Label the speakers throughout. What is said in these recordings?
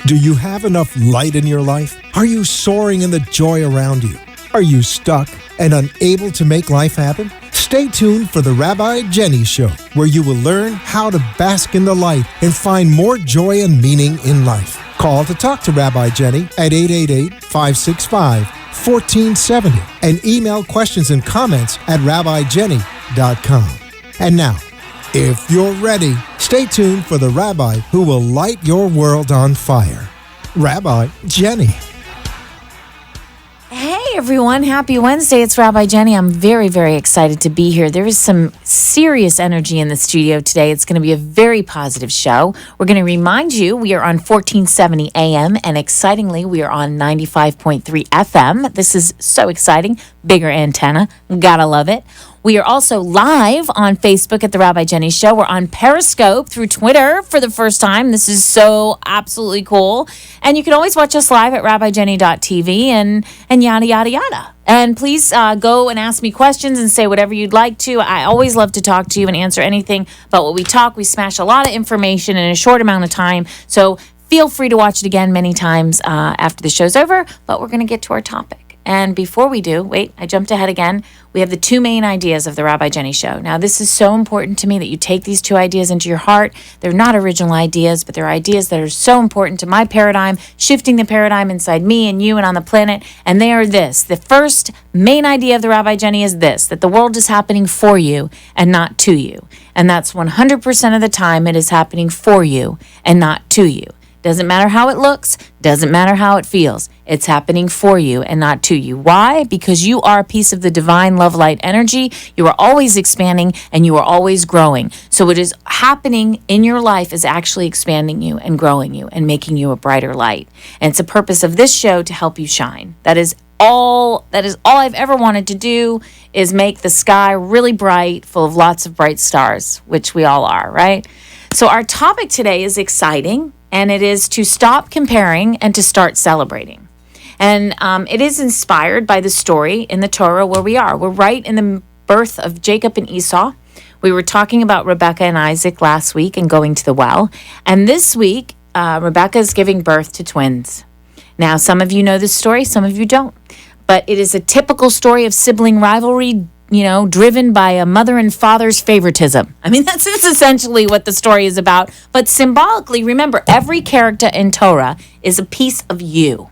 Speaker 1: Do you have enough light in your life? Are you soaring in the joy around you? Are you stuck and unable to make life happen? Stay tuned for the Rabbi Jenny Show, where you will learn how to bask in the light and find more joy and meaning in life. Call to talk to Rabbi Jenny at 888-565-1470 and email questions and comments at rabbijenny.com. And now, if you're ready, stay tuned for the Rabbi who will light your world on fire, Rabbi Jenny.
Speaker 2: Hey everyone, happy Wednesday. It's Rabbi Jenny. I'm very, very excited to be here. There is some serious energy in the studio today. It's going to be a very positive show. We're going to remind you we are on 1470 AM and excitingly we are on 95.3 FM. This is so exciting. Bigger antenna. Gotta love it. We are also live on Facebook at The Rabbi Jenny Show. We're on Periscope through Twitter for the first time. This is so absolutely cool. And you can always watch us live at rabbijenny.tv and yada, yada, yada. And please go and ask me questions and say whatever you'd like to. I always love to talk to you and answer anything about what we talk. We smash a lot of information in a short amount of time. So feel free to watch it again many times after the show's over. But we're going to get to our topic. And before we do, wait, I jumped ahead again. We have the two main ideas of the Rabbi Jenny Show. Now, this is so important to me that you take these two ideas into your heart. They're not original ideas, but they're ideas that are so important to my paradigm, shifting the paradigm inside me and you and on the planet. And they are this. The first main idea of the Rabbi Jenny is this, that the world is happening for you and not to you. And that's 100% of the time it is happening for you and not to you. Doesn't matter how it looks, doesn't matter how it feels. It's happening for you and not to you. Why? Because you are a piece of the divine love light energy. You are always expanding and you are always growing. So what is happening in your life is actually expanding you and growing you and making you a brighter light. And it's the purpose of this show to help you shine. That is all I've ever wanted to do, is make the sky really bright, full of lots of bright stars, which we all are, right? So our topic today is exciting. And it is to stop comparing and to start celebrating. And it is inspired by the story in the Torah where we are. We're right in the birth of Jacob and Esau. We were talking about Rebekah and Isaac last week and going to the well. And this week, Rebekah is giving birth to twins. Now, some of you know this story, some of you don't. But it is a typical story of sibling rivalry, driven by a mother and father's favoritism. I mean, that's essentially what the story is about. But symbolically, remember, every character in Torah is a piece of you.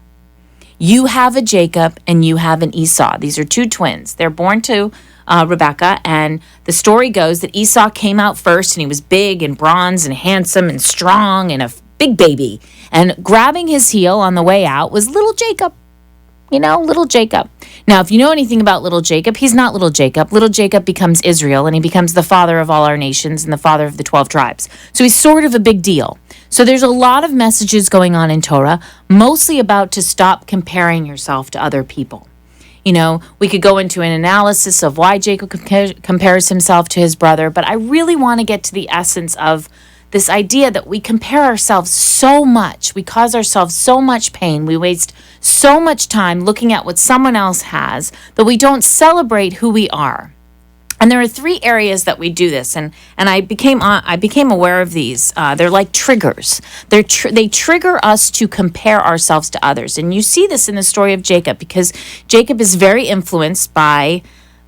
Speaker 2: You have a Jacob and you have an Esau. These are two twins. They're born to Rebekah, and the story goes that Esau came out first, and he was big and bronze and handsome and strong and a big baby. And grabbing his heel on the way out was little Jacob. Little Jacob. Now, if you know anything about little Jacob, he's not little Jacob. Little Jacob becomes Israel, and he becomes the father of all our nations and the father of the 12 tribes. So he's sort of a big deal. So there's a lot of messages going on in Torah, mostly about to stop comparing yourself to other people. We could go into an analysis of why Jacob compares himself to his brother, but I really want to get to the essence of this idea that we compare ourselves so much, we cause ourselves so much pain, we waste so much time looking at what someone else has that we don't celebrate who we are. And there are three areas that we do this, and I became aware of these. They're like triggers. They trigger us to compare ourselves to others. And you see this in the story of Jacob, because Jacob is very influenced by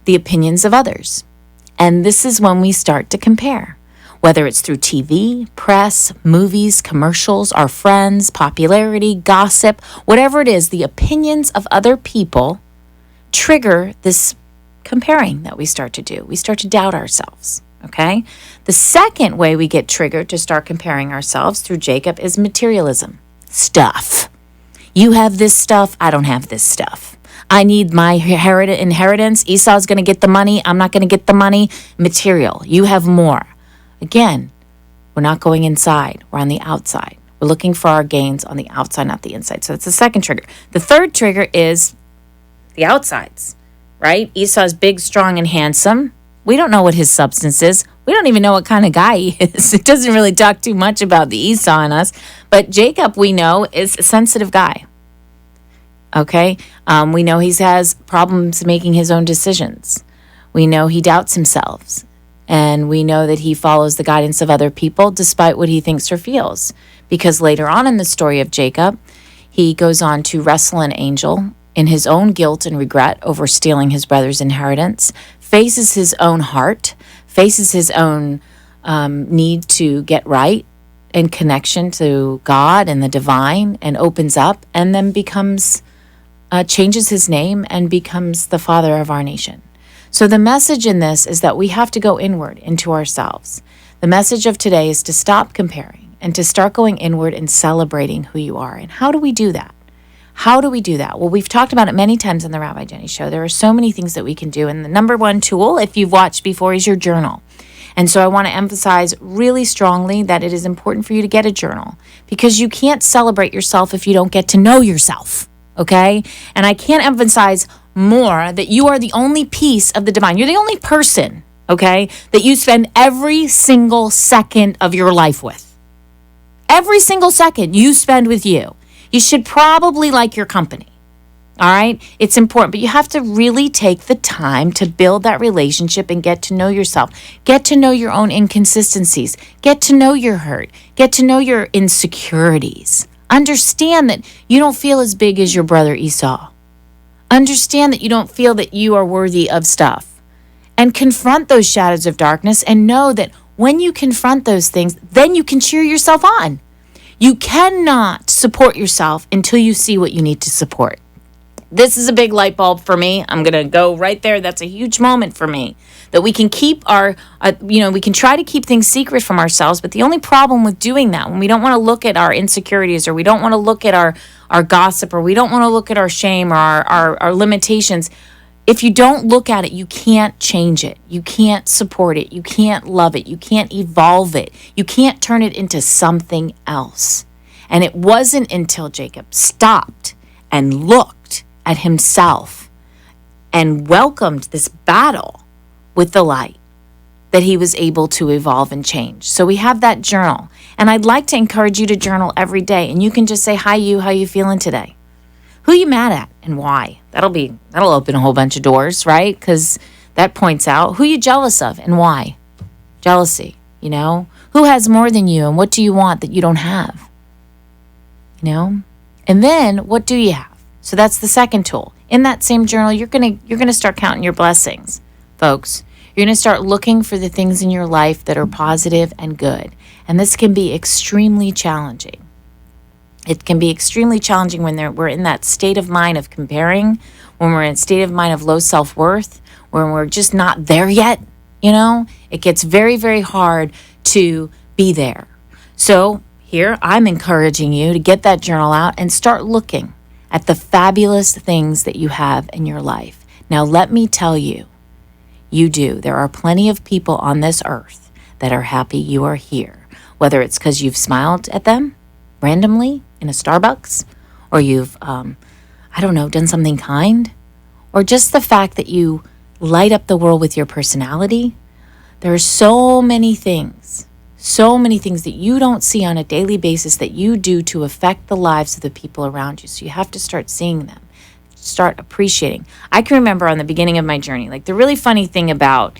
Speaker 2: the opinions of others. And this is when we start to compare. Whether it's through TV, press, movies, commercials, our friends, popularity, gossip, whatever it is, the opinions of other people trigger this comparing that we start to do. We start to doubt ourselves, okay? The second way we get triggered to start comparing ourselves through Jacob is materialism. Stuff. You have this stuff, I don't have this stuff. I need my inheritance. Esau's going to get the money. I'm not going to get the money. Material. You have more. Again, we're not going inside. We're on the outside. We're looking for our gains on the outside, not the inside. So that's the second trigger. The third trigger is the outsides, right? Esau's big, strong, and handsome. We don't know what his substance is. We don't even know what kind of guy he is. It doesn't really talk too much about the Esau in us. But Jacob, we know, is a sensitive guy. Okay? We know he has problems making his own decisions. We know he doubts himself. And we know that he follows the guidance of other people despite what he thinks or feels. Because later on in the story of Jacob, he goes on to wrestle an angel in his own guilt and regret over stealing his brother's inheritance, faces his own heart, faces his own need to get right in connection to God and the divine, and opens up, and then changes his name and becomes the father of our nation. So the message in this is that we have to go inward into ourselves. The message of today is to stop comparing and to start going inward and celebrating who you are. And how do we do that? How do we do that? Well, we've talked about it many times on the Rabbi Jenny Show. There are so many things that we can do. And the number one tool, if you've watched before, is your journal. And so I want to emphasize really strongly that it is important for you to get a journal, because you can't celebrate yourself if you don't get to know yourself, okay? And I can't emphasize more that you are the only piece of the divine. You're the only person, okay, that you spend every single second of your life with. Every single second you spend with you. You should probably like your company. All right? It's important, but you have to really take the time to build that relationship and get to know yourself. Get to know your own inconsistencies. Get to know your hurt. Get to know your insecurities. Understand that you don't feel as big as your brother Esau. Understand that you don't feel that you are worthy of stuff. And confront those shadows of darkness, and know that when you confront those things, then you can cheer yourself on. You cannot support yourself until you see what you need to support. This is a big light bulb for me. I'm going to go right there. That's a huge moment for me. That we can keep we can try to keep things secret from ourselves, but the only problem with doing that, when we don't want to look at our insecurities, or we don't want to look at our gossip, or we don't want to look at our shame, or our limitations, if you don't look at it, you can't change it. You can't support it. You can't love it. You can't evolve it. You can't turn it into something else. And it wasn't until Jacob stopped and looked at himself and welcomed this battle with the light that he was able to evolve and change. So we have that journal. And I'd like to encourage you to journal every day. And you can just say, hi, how you feeling today? Who you mad at and why? That'll open a whole bunch of doors, right? Because that points out who you jealous of and why. Jealousy, Who has more than you, and what do you want that you don't have? And then what do you have? So that's the second tool. In that same journal, you're gonna start counting your blessings, folks. You're gonna start looking for the things in your life that are positive and good. And this can be extremely challenging. It can be extremely challenging when we're in that state of mind of comparing, when we're in a state of mind of low self-worth, when we're just not there yet, It gets very, very hard to be there. So here, I'm encouraging you to get that journal out and start looking at the fabulous things that you have in your life. Now, let me tell you, you do. There are plenty of people on this earth that are happy you are here, whether it's because you've smiled at them randomly in a Starbucks, or you've, done something kind, or just the fact that you light up the world with your personality. There are so many things that you don't see on a daily basis that you do to affect the lives of the people around you. So you have to start seeing them, start appreciating. I can remember on the beginning of my journey, like the really funny thing about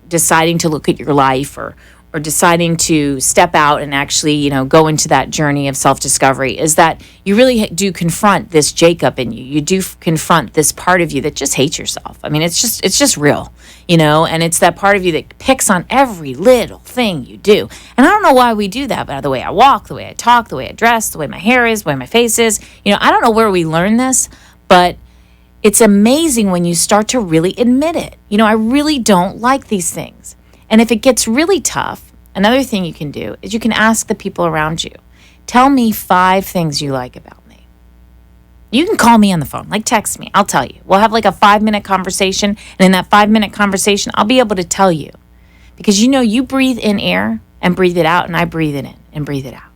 Speaker 2: deciding to look at your life, or deciding to step out and actually, go into that journey of self-discovery, is that you really do confront this Jacob in you. You do confront this part of you that just hates yourself. I mean, it's just real, and it's that part of you that picks on every little thing you do. And I don't know why we do that, but the way I walk, the way I talk, the way I dress, the way my hair is, the way my face is, I don't know where we learn this, but it's amazing when you start to really admit it. I really don't like these things. And if it gets really tough, another thing you can do is you can ask the people around you, tell me 5 things you like about me. You can call me on the phone, text me. I'll tell you. We'll have a 5-minute conversation. And in that 5-minute conversation, I'll be able to tell you. Because you breathe in air and breathe it out, and I breathe it in and breathe it out.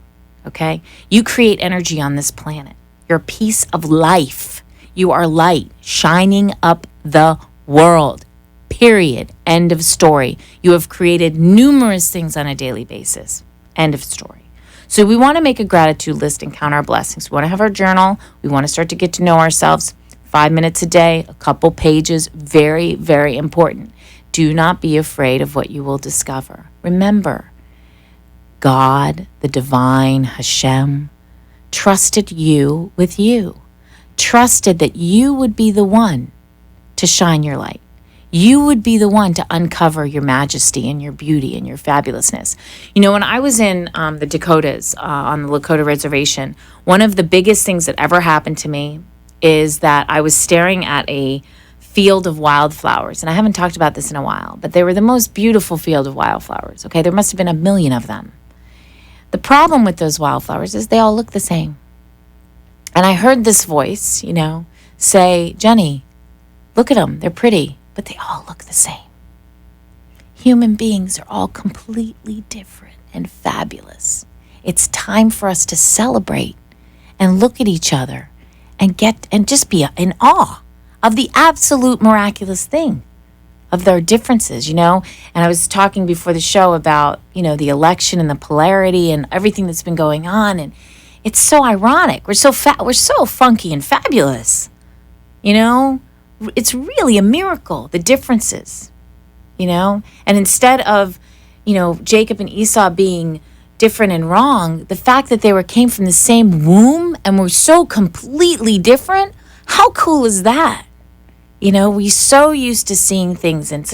Speaker 2: Okay? You create energy on this planet. You're a piece of life. You are light shining up the world. Period. End of story. You have created numerous things on a daily basis. End of story. So we want to make a gratitude list and count our blessings. We want to have our journal. We want to start to get to know ourselves. 5 minutes a day, a couple pages. Very, very important. Do not be afraid of what you will discover. Remember, God, the divine Hashem, trusted you with you, trusted that you would be the one to shine your light. You would be the one to uncover your majesty and your beauty and your fabulousness. You know, when I was in the Dakotas, on the Lakota Reservation, one of the biggest things that ever happened to me is that I was staring at a field of wildflowers. And I haven't talked about this in a while, but they were the most beautiful field of wildflowers. Okay, there must have been 1 million of them. The problem with those wildflowers is they all look the same. And I heard this voice, say, Jenny, look at them. They're pretty, but they all look the same. Human beings are all completely different and fabulous. It's time for us to celebrate and look at each other and just be in awe of the absolute miraculous thing of their differences, And I was talking before the show about, the election and the polarity and everything that's been going on. And it's so ironic. We're so funky and fabulous, It's really a miracle, the differences, And instead of, Jacob and Esau being different and wrong, the fact that they came from the same womb and were so completely different, how cool is that? We're so used to seeing things in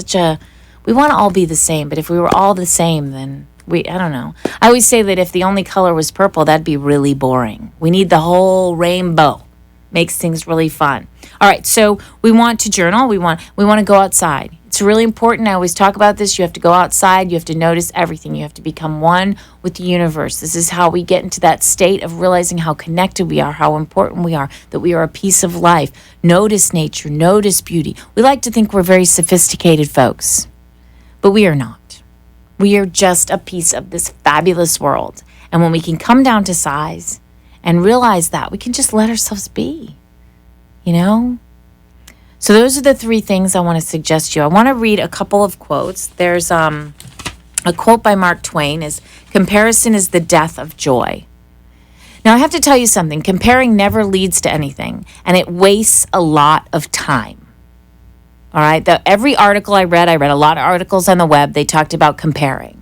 Speaker 2: we want to all be the same, but if we were all the same, then I don't know. I always say that if the only color was purple, that'd be really boring. We need the whole rainbow. Makes things really fun. All right, so we want to journal. We want to go outside. It's really important. I always talk about this. You have to go outside. You have to notice everything. You have to become one with the universe. This is how we get into that state of realizing how connected we are, how important we are, that we are a piece of life. Notice nature, notice beauty. We like to think we're very sophisticated folks, but we are not. We are just a piece of this fabulous world. And when we can come down to size and realize that, we can just let ourselves be, So those are the 3 things I want to suggest to you. I want to read a couple of quotes. There's a quote by Mark Twain is, comparison is the death of joy. Now, I have to tell you something. Comparing never leads to anything, and it wastes a lot of time. All right. Every article I read a lot of articles on the web. They talked about comparing.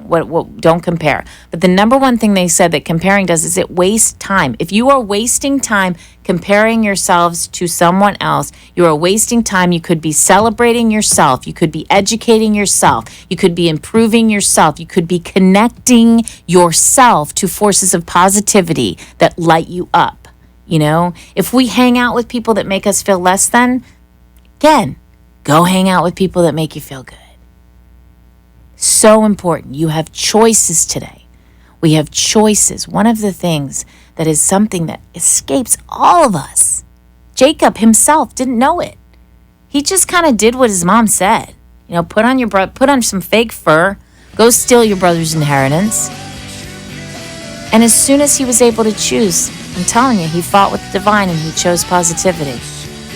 Speaker 2: What don't compare. But the number one thing they said that comparing does is it wastes time. If you are wasting time comparing yourselves to someone else, you are wasting time. You could be celebrating yourself. You could be educating yourself. You could be improving yourself. You could be connecting yourself to forces of positivity that light you up. If we hang out with people that make us feel less than, again, go hang out with people that make you feel good. So important. You have choices today. We have choices. One of the things that is something that escapes all of us. Jacob himself didn't know it. He just kind of did what his mom said. Put on some fake fur, go steal your brother's inheritance. And as soon as he was able to choose, I'm telling you, he fought with the divine and he chose positivity.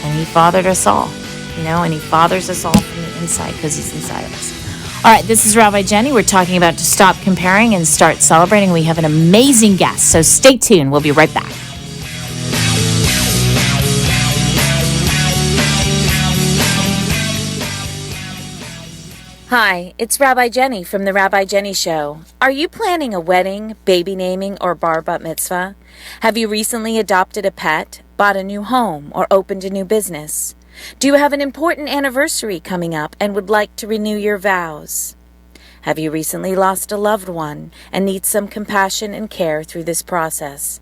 Speaker 2: And he fathered us all. And he fathers us all from the inside because he's inside of us. All right, this is Rabbi Jenny. We're talking about to stop comparing and start celebrating. We have an amazing guest, so stay tuned. We'll be right back. Hi, it's Rabbi Jenny from the Rabbi Jenny Show. Are you planning a wedding, baby naming, or bar bat mitzvah? Have you recently adopted a pet, bought a new home, or opened a new business? Do you have an important anniversary coming up and would like to renew your vows? Have you recently lost a loved one and need some compassion and care through this process?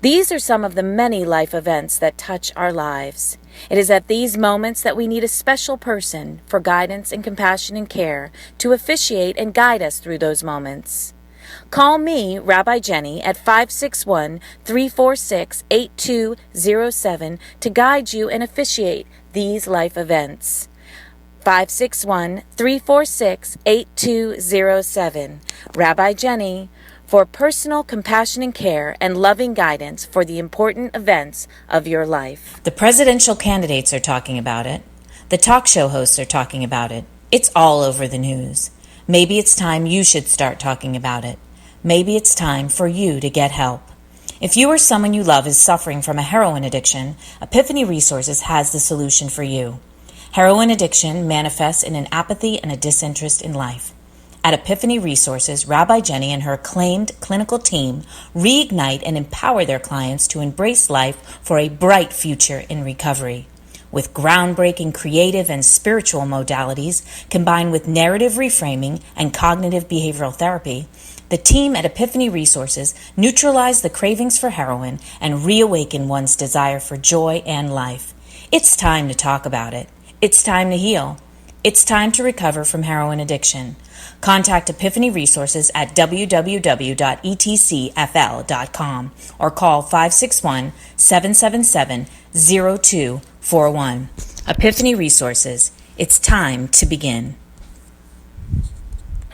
Speaker 2: These are some of the many life events that touch our lives. It is at these moments that we need a special person for guidance and compassion and care to officiate and guide us through those moments. Call me, Rabbi Jenny, at 561-346-8207 to guide you and officiate these life events. 561-346-8207. Rabbi Jenny, for personal compassion and care and loving guidance for the important events of your life. The presidential candidates are talking about it. The talk show hosts are talking about it. It's all over the news. Maybe it's time you should start talking about it. Maybe it's time for you to get help. If you or someone you love is suffering from a heroin addiction, Epiphany Resources has the solution for you.
Speaker 3: Heroin addiction manifests in an apathy and a disinterest in life. At Epiphany Resources, Rabbi Jenny and her acclaimed clinical team reignite and empower their clients to embrace life for a bright future in recovery. With groundbreaking creative and spiritual modalities combined with narrative reframing and cognitive behavioral therapy, the team at Epiphany Resources neutralize the cravings for heroin and reawaken one's desire for joy and life. It's time to talk about it. It's time to heal. It's time to recover from heroin addiction. Contact Epiphany Resources at www.etcfl.com or call 561-777-0241. Epiphany Resources. It's time to begin.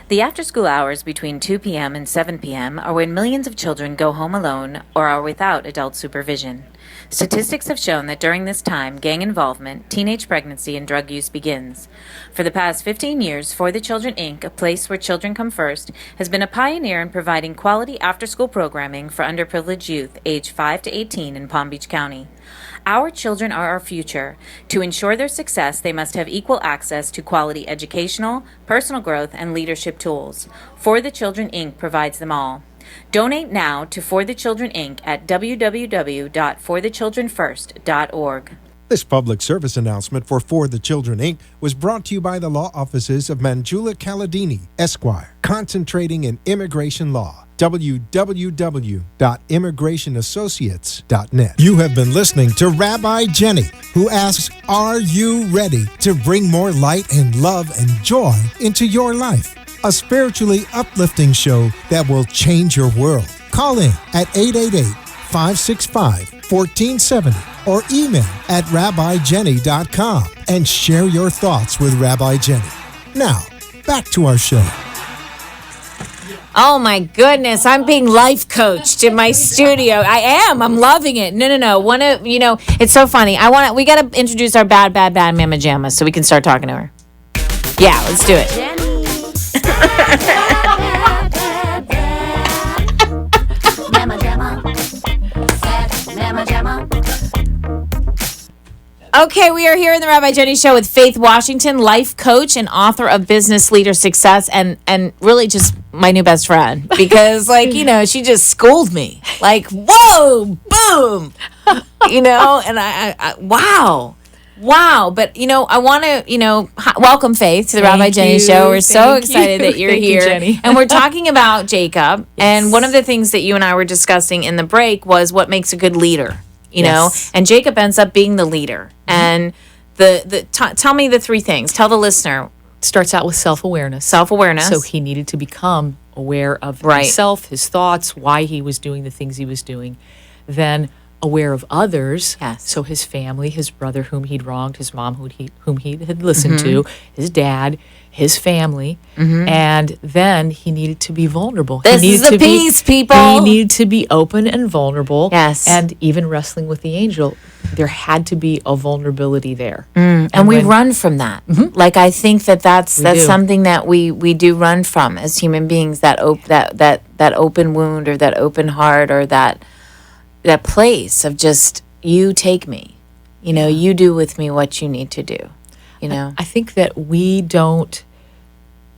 Speaker 2: The after-school hours between 2 p.m. and 7 p.m. are when millions of children go home alone or are without adult supervision. Statistics have shown that during this time, gang involvement, teenage pregnancy, and drug use begins. For the past 15 years, For the Children, Inc., a place where children come first, has been a pioneer in providing quality after-school programming for underprivileged youth aged 5 to 18 in Palm Beach County. Our children are our future. To ensure their success, they must have equal access to quality educational, personal growth, and leadership tools. For the Children, Inc. provides them all. Donate now to For the Children, Inc. at www.forthechildrenfirst.org.
Speaker 1: This public service announcement for the Children, Inc. was brought to you by the law offices of Manjula Kaladini, Esquire, concentrating in immigration law. www.immigrationassociates.net. You have been listening to Rabbi Jenny, who asks, are you ready to bring more light and love and joy into your life? A spiritually uplifting show that will change your world. Call in at 888-565-1470 or email at rabbijenny.com and share your thoughts with Rabbi Jenny. Now, back to our show.
Speaker 2: Oh my goodness, I'm being life coached in my studio. I am. I'm loving it. No. It's so funny. We got to introduce our bad Mama Jamma so we can start talking to her. Yeah, let's do it. Okay, we are here in the Rabbi Jenny Show with Faith Washington, life coach and author of Business Leader Success, and really just my new best friend because, she just schooled me. Like, whoa, boom, and I wow. But, I want to, welcome Faith to the Rabbi Jenny Show. We're so excited that you're here.
Speaker 4: Jenny.
Speaker 2: And we're talking about Jacob. Yes. And one of the things that you and I were discussing in the break was what makes a good leader. Know, and Jacob ends up being the leader. And tell me the three things. Tell the listener.
Speaker 4: Starts out with self-awareness. So he needed to become aware of himself, his thoughts, why he was doing the things he was doing. Then aware of others.
Speaker 2: Yes.
Speaker 4: So his family, his brother whom he'd wronged, his mom whom he had listened to, his dad, his family, and then he needed to be vulnerable.
Speaker 2: This is the piece, people.
Speaker 4: He needed to be open and vulnerable.
Speaker 2: Yes.
Speaker 4: And even wrestling with the angel, there had to be a vulnerability there.
Speaker 2: And we run from that. Like, I think that's something that we do run from as human beings, that open wound or that open heart or that place of just, you take me. You do with me what you need to do.
Speaker 4: I think that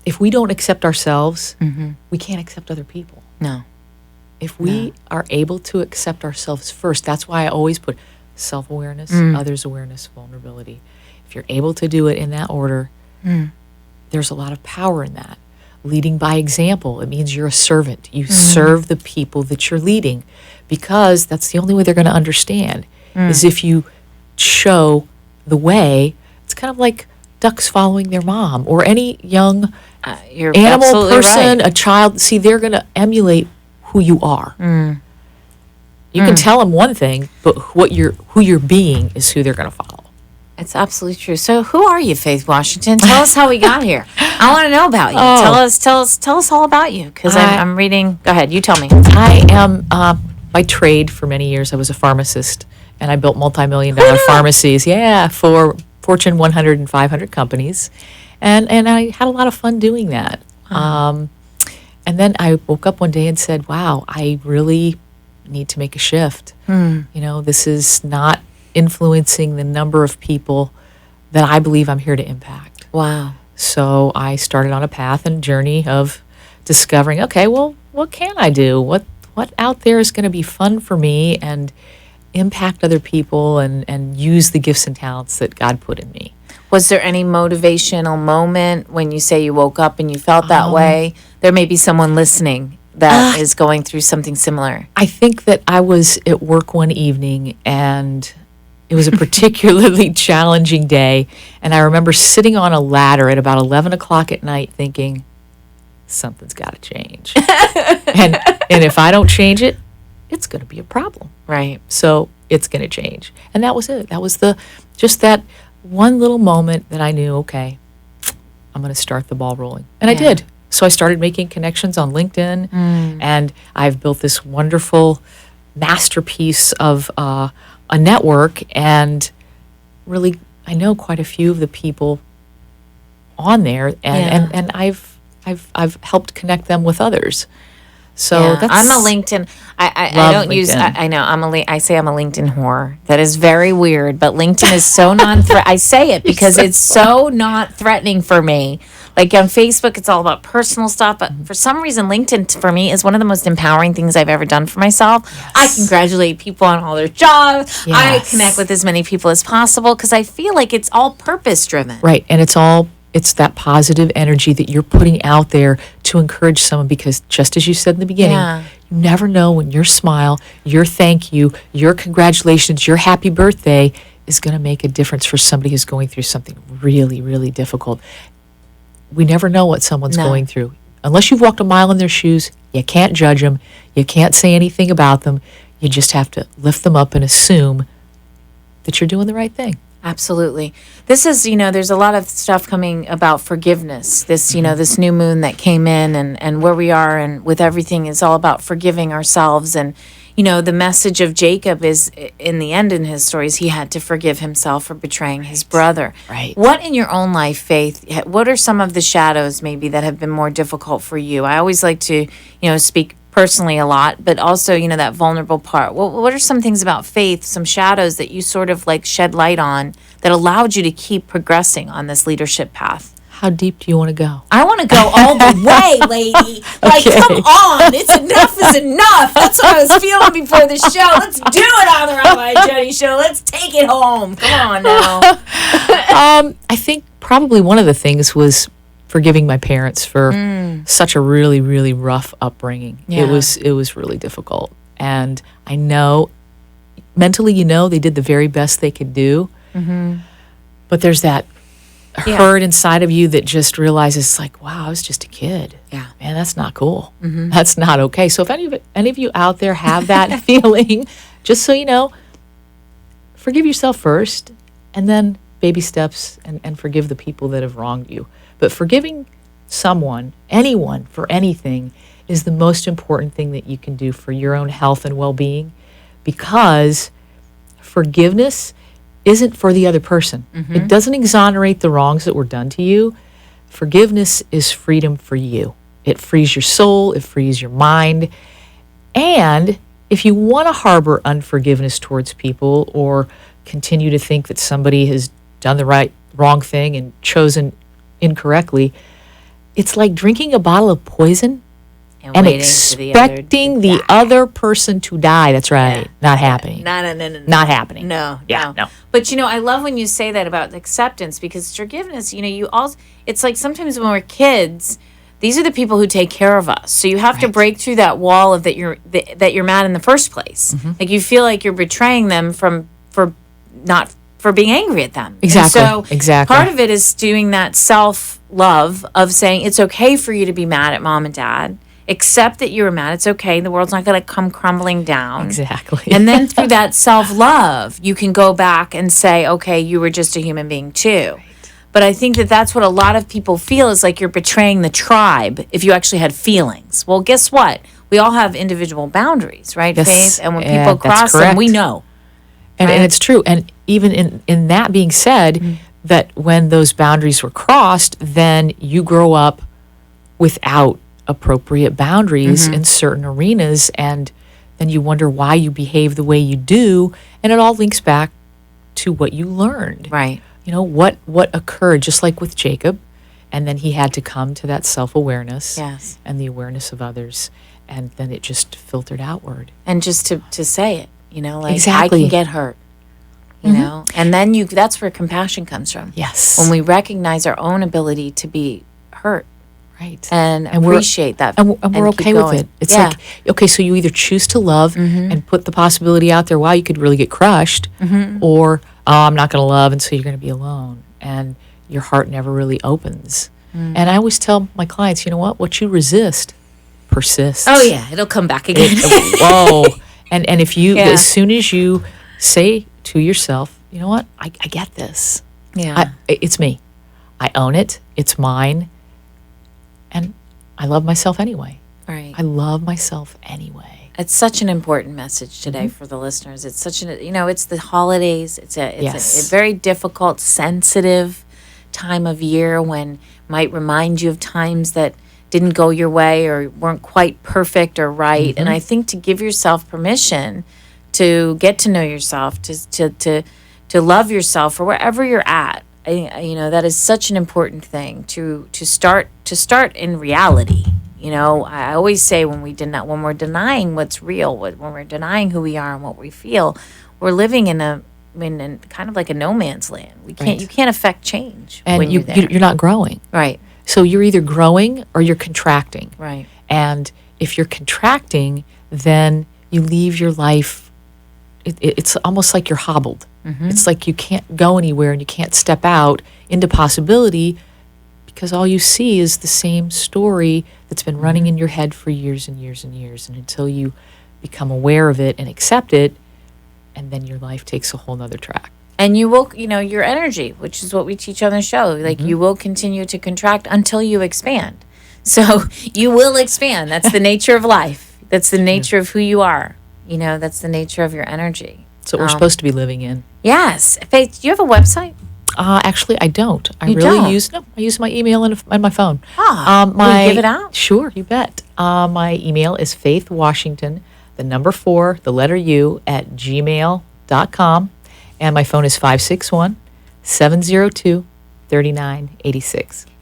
Speaker 4: if we don't accept ourselves, we can't accept other people.
Speaker 2: No.
Speaker 4: If we are able to accept ourselves first, that's why I always put self-awareness, others' awareness, vulnerability. If you're able to do it in that order, there's a lot of power in that. Leading by example, it means you're a servant. You serve the people that you're leading because that's the only way they're going to understand is if you show the way. It's kind of like ducks following their mom or any young animal person, a child. See, they're going to emulate who you are. You can tell them one thing, but who you're being is who they're going to follow.
Speaker 2: It's absolutely true. So who are you, Faith Washington? Tell us how we got here. I want to know about you. Tell us all about you because I'm reading. Go ahead, you tell me.
Speaker 4: I am by trade for many years. I was a pharmacist and I built multi-million-dollar pharmacies. For Fortune 100 and 500 companies, and I had a lot of fun doing that. And then I woke up one day and said, "Wow, I really need to make a shift. This is not influencing the number of people that I believe I'm here to impact.
Speaker 2: Wow.
Speaker 4: So I started on a path and journey of discovering, okay, well, what can I do? What out there is going to be fun for me and impact other people and use the gifts and talents that God put in me.
Speaker 2: Was there any motivational moment when you say you woke up and you felt that way? There may be someone listening that is going through something similar.
Speaker 4: I think that I was at work one evening and it was a particularly challenging day. And I remember sitting on a ladder at about 11 o'clock at night thinking, something's got to change. and if I don't change it, it's going to be a problem.
Speaker 2: Right.
Speaker 4: So it's going to change. And that was it. That was just that one little moment that I knew, okay, I'm going to start the ball rolling. And I did. So I started making connections on LinkedIn, and I've built this wonderful masterpiece of a network, and really I know quite a few of the people on there, and I've helped connect them with others. So that's,
Speaker 2: I'm a LinkedIn. I don't use. I know I say I'm a LinkedIn whore. That is very weird, but LinkedIn is so I say it because it's so not threatening for me. Like on Facebook, it's all about personal stuff, but for some reason, LinkedIn for me is one of the most empowering things I've ever done for myself. Yes. I congratulate people on all their jobs. Yes. I connect with as many people as possible because I feel like it's all purpose driven.
Speaker 4: Right, and it's that positive energy that you're putting out there to encourage someone, because just as you said in the beginning, you never know when your smile, your thank you, your congratulations, your happy birthday is going to make a difference for somebody who's going through something really, really difficult. We never know what someone's going through. Unless you've walked a mile in their shoes, you can't judge them. You can't say anything about them. You just have to lift them up and assume that you're doing the right thing.
Speaker 2: Absolutely. This is, there's a lot of stuff coming about forgiveness. This, this new moon that came in and where we are and with everything is all about forgiving ourselves. And, the message of Jacob is, in the end in his stories, he had to forgive himself for betraying his brother.
Speaker 4: Right.
Speaker 2: What in your own life, Faith, what are some of the shadows maybe that have been more difficult for you? I always like to, speak personally a lot, but also, that vulnerable part. What are some things about Faith, some shadows that you sort of like shed light on that allowed you to keep progressing on this leadership path?
Speaker 4: How deep do you want to go?
Speaker 2: I want to go all the way, lady. Like, come on. It's enough is enough. That's what I was feeling before the show. Let's do it on the Rabbi Jenny Show. Let's take it home. Come on now.
Speaker 4: I think probably one of the things was forgiving my parents for such a really, really rough upbringing.
Speaker 2: Yeah.
Speaker 4: It was really difficult. And I know, mentally, they did the very best they could do. Mm-hmm. But there's that hurt inside of you that just realizes, like, wow, I was just a kid.
Speaker 2: Yeah.
Speaker 4: Man, that's not cool. Mm-hmm. That's not okay. So if any of you out there have that feeling, just so you know, forgive yourself first, and then baby steps and forgive the people that have wronged you. But forgiving someone, anyone, for anything is the most important thing that you can do for your own health and well-being, because forgiveness isn't for the other person. Mm-hmm. It doesn't exonerate the wrongs that were done to you. Forgiveness is freedom for you. It frees your soul, it frees your mind. And if you want to harbor unforgiveness towards people or continue to think that somebody has done the wrong thing and chosen incorrectly, it's like drinking a bottle of poison and expecting the other person to die. That's right.
Speaker 2: Yeah.
Speaker 4: Not happening.
Speaker 2: No.
Speaker 4: Not happening.
Speaker 2: No.
Speaker 4: No.
Speaker 2: But I love when you say that about acceptance, because forgiveness, it's like sometimes when we're kids, these are the people who take care of us. So you have to break through that wall of that you're mad in the first place. Mm-hmm. Like you feel like you're betraying them for being angry at them.
Speaker 4: Exactly.
Speaker 2: And so part of it is doing that self-love of saying it's okay for you to be mad at mom and dad. Accept that you were mad. It's okay. The world's not going to come crumbling down.
Speaker 4: Exactly.
Speaker 2: And then through that self-love, you can go back and say, okay, you were just a human being too. Right. But I think that that's what a lot of people feel, is like you're betraying the tribe if you actually had feelings. Well, guess what? We all have individual boundaries, right,
Speaker 4: yes.
Speaker 2: Faith? And when people cross them, we know.
Speaker 4: And it's true. And even in that being said, that when those boundaries were crossed, then you grow up without appropriate boundaries in certain arenas, and then you wonder why you behave the way you do, and it all links back to what you learned.
Speaker 2: Right.
Speaker 4: what occurred, just like with Jacob, and then he had to come to that self-awareness
Speaker 2: Yes.
Speaker 4: and the awareness of others, and then it just filtered outward.
Speaker 2: And just to say it, like
Speaker 4: Exactly.
Speaker 2: I can get hurt, and then that's where compassion comes from.
Speaker 4: Yes.
Speaker 2: When we recognize our own ability to be hurt
Speaker 4: Right.
Speaker 2: and
Speaker 4: we're-
Speaker 2: appreciate that.
Speaker 4: And we're
Speaker 2: keep
Speaker 4: okay with
Speaker 2: going.
Speaker 4: it. It's
Speaker 2: Yeah.
Speaker 4: like, okay, so you either choose to love and put the possibility out there, wow, you could really get crushed, or, oh, I'm not going to love, and so you're going to be alone. And your heart never really opens. And I always tell my clients, you know what you resist persists.
Speaker 2: Oh yeah, it'll come back again.
Speaker 4: Whoa. And if you,
Speaker 2: Yeah.
Speaker 4: as soon as you say to yourself, you know what, I get this.
Speaker 2: Yeah.
Speaker 4: It's me. I own it. It's mine. And I love myself anyway.
Speaker 2: Right.
Speaker 4: I love myself anyway.
Speaker 2: It's such an important message today for the listeners. It's such it's the holidays. It's
Speaker 4: Yes.
Speaker 2: a very difficult, sensitive time of year when might remind you of times that didn't go your way or weren't quite perfect or right. And I think to give yourself permission to get to know yourself, to love yourself for wherever you're at. That is such an important thing to start in reality. I always say when we're denying what's real, when we're denying who we are and what we feel, we're living in kind of like a no man's land.
Speaker 4: Right.
Speaker 2: You can't affect change
Speaker 4: And
Speaker 2: when you're there.
Speaker 4: you're not growing.
Speaker 2: Right.
Speaker 4: So you're either growing or you're contracting.
Speaker 2: Right.
Speaker 4: And if you're contracting, then you leave your life, it's almost like you're hobbled. It's like you can't go anywhere and you can't step out into possibility because all you see is the same story that's been running in your head for years and years and years. And until you become aware of it and accept it, and then your life takes a whole nother track.
Speaker 2: And you will, your energy, which is what we teach on the show, like you will continue to contract until you expand. So you will expand. That's the nature of life. That's the nature of who you are. That's the nature of your energy.
Speaker 4: That's what we're supposed to be living in.
Speaker 2: Yes. Faith, do you have a website?
Speaker 4: Actually, I don't. I
Speaker 2: You
Speaker 4: really
Speaker 2: don't?
Speaker 4: I use my email and my phone.
Speaker 2: Will you give it out?
Speaker 4: Sure, you bet. My email is faithwashington, the number 4, the letter U, at gmail.com. And my phone is 561-702-3986.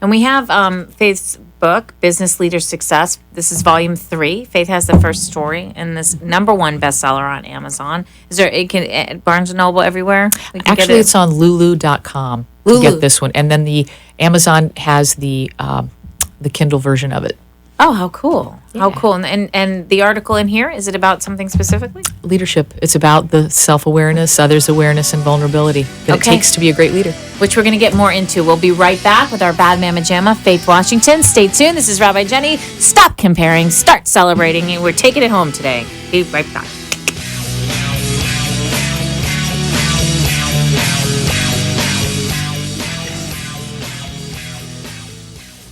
Speaker 2: And we have Faith's book, Business Leader Success. This is volume 3. Faith has the first story and this #1 bestseller on Amazon. Is there at Barnes & Noble everywhere? We can get
Speaker 4: Actually,
Speaker 2: it?
Speaker 4: it's on lulu.com to
Speaker 2: Lulu.
Speaker 4: get this one. And then the Amazon has the Kindle version of it.
Speaker 2: Oh, how cool. How
Speaker 4: Yeah.
Speaker 2: cool. And the article in here, is it about something specifically?
Speaker 4: Leadership. It's about the self-awareness, others' awareness, and vulnerability that it
Speaker 2: Okay.
Speaker 4: takes to be a great leader.
Speaker 2: Which we're going to get more into. We'll be right back with our Bad Mama Jamma, Faith Washington. Stay tuned. This is Rabbi Jenny. Stop comparing. Start celebrating. And we're taking it home today. Be right back.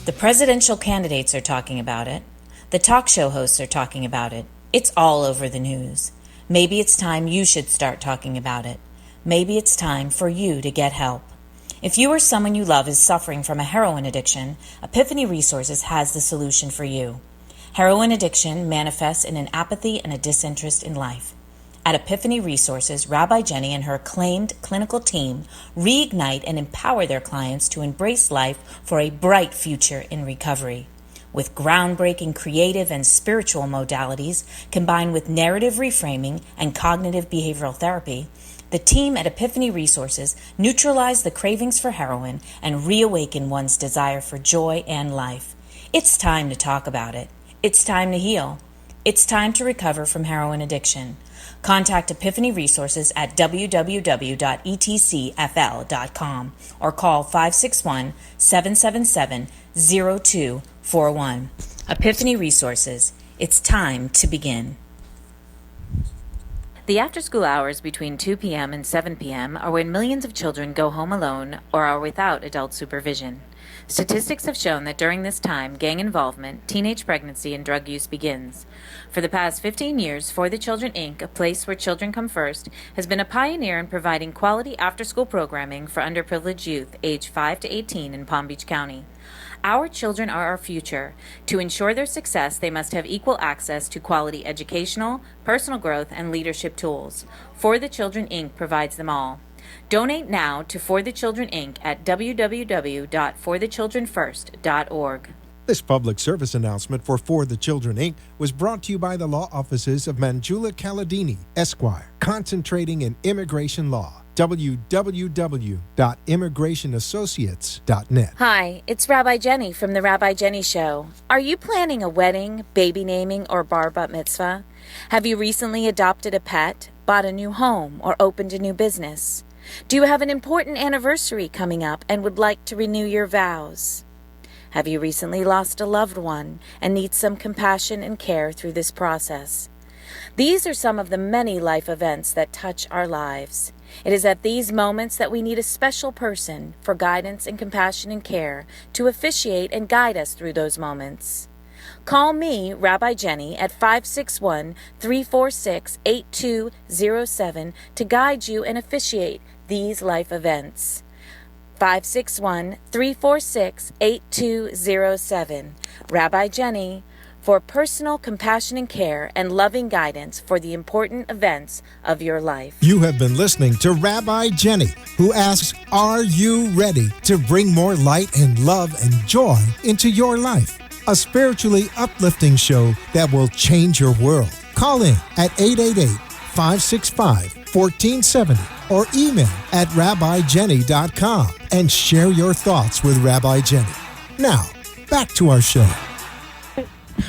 Speaker 3: The presidential candidates are talking about it. The talk show hosts are talking about it. It's all over the news. Maybe it's time you should start talking about it. Maybe it's time for you to get help. If you or someone you love is suffering from a heroin addiction, Epiphany Resources has the solution for you. Heroin addiction manifests in an apathy and a disinterest in life. At Epiphany Resources, Rabbi Jenny and her acclaimed clinical team reignite and empower their clients to embrace life for a bright future in recovery. With groundbreaking creative and spiritual modalities combined with narrative reframing and cognitive behavioral therapy, the team at Epiphany Resources neutralize the cravings for heroin and reawaken one's desire for joy and life. It's time to talk about it. It's time to heal. It's time to recover from heroin addiction. Contact Epiphany Resources at www.etcfl.com or call 561-777-0241. Epiphany Resources. It's time to begin.
Speaker 2: The after-school hours between 2 p.m. and 7 p.m. are when millions of children go home alone or are without adult supervision. Statistics have shown that during this time, gang involvement, teenage pregnancy, and drug use begins. For the past 15 years, For the Children, Inc., a place where children come first, has been a pioneer in providing quality after-school programming for underprivileged youth aged 5 to 18 in Palm Beach County. Our children are our future. To ensure their success, they must have equal access to quality educational, personal growth, and leadership tools. For the Children, Inc. provides them all.
Speaker 3: Donate now to For the Children, Inc. at www.forthechildrenfirst.org.
Speaker 1: This public service announcement for the Children, Inc. was brought to you by the law offices of Manjula Caladini, Esquire, concentrating in immigration law. www.immigrationassociates.net.
Speaker 3: Hi, it's Rabbi Jenny from The Rabbi Jenny Show. Are you planning a wedding, baby naming, or bar bat mitzvah? Have you recently adopted a pet, bought a new home, or opened a new business? Do you have an important anniversary coming up and would like to renew your vows? Have you recently lost a loved one and need some compassion and care through this process? These are some of the many life events that touch our lives. It is at these moments that we need a special person for guidance and compassion and care to officiate and guide us through those moments. Call me, Rabbi Jenny, at 561-346-8207 to guide you and officiate these life events. 561-346-8207. Rabbi Jenny, for personal compassion and care and loving guidance for the important events of your life.
Speaker 1: You have been listening to Rabbi Jenny, who asks, are you ready to bring more light and love and joy into your life? A spiritually uplifting show that will change your world. Call in at 888-565-1470 or email at rabbijenny.com and share your thoughts with Rabbi Jenny. Now, back to our show.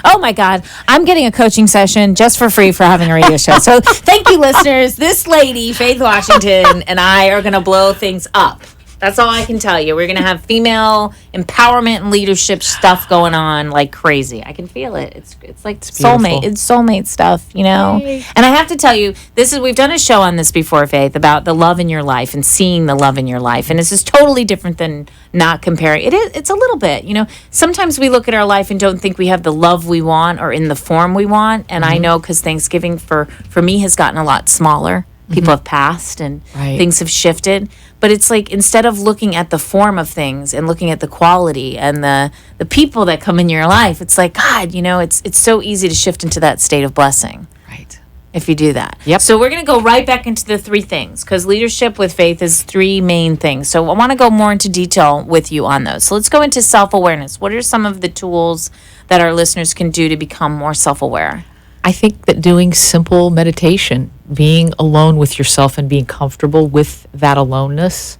Speaker 2: Oh my God, I'm getting a coaching session just for free for having a radio show. So thank you, listeners. This lady, Faith Washington, and I are going to blow things up. That's all I can tell you. We're going to have female empowerment and leadership stuff going on like crazy. I can feel it. It's like soulmate. It's soulmate stuff, you know? Yay. And I have to tell you, we've done a show on this before, Faith, about the love in your life and seeing the love in your life. And this is totally different than not comparing. It's a little bit, you know. Sometimes we look at our life and don't think we have the love we want or in the form we want. And I know because Thanksgiving for me has gotten a lot smaller. People have passed and things have shifted. But it's like instead of looking at the form of things and looking at the quality and the people that come in your life, it's like, God, you know, it's so easy to shift into that state of blessing.
Speaker 4: Right.
Speaker 2: If you do that.
Speaker 4: Yep.
Speaker 2: So we're going to go right back into the three things because leadership with faith is three main things. So I want to go more into detail with you on those. So let's go into self-awareness. What are some of the tools that our listeners can do to become more self-aware?
Speaker 4: I think that doing simple meditation, being alone with yourself and being comfortable with that aloneness,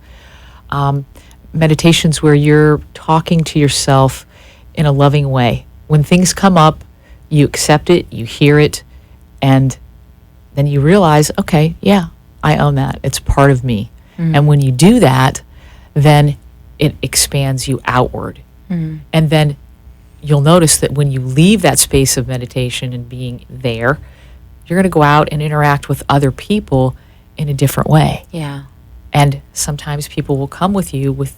Speaker 4: meditations where you're talking to yourself in a loving way. When things come up, you accept it, you hear it, and then you realize, okay, yeah, I own that. It's part of me. And when you do that, then it expands you outward. And then you'll notice that when you leave that space of meditation and being there, you're going to go out and interact with other people in a different way.
Speaker 2: Yeah.
Speaker 4: And sometimes people will come with you with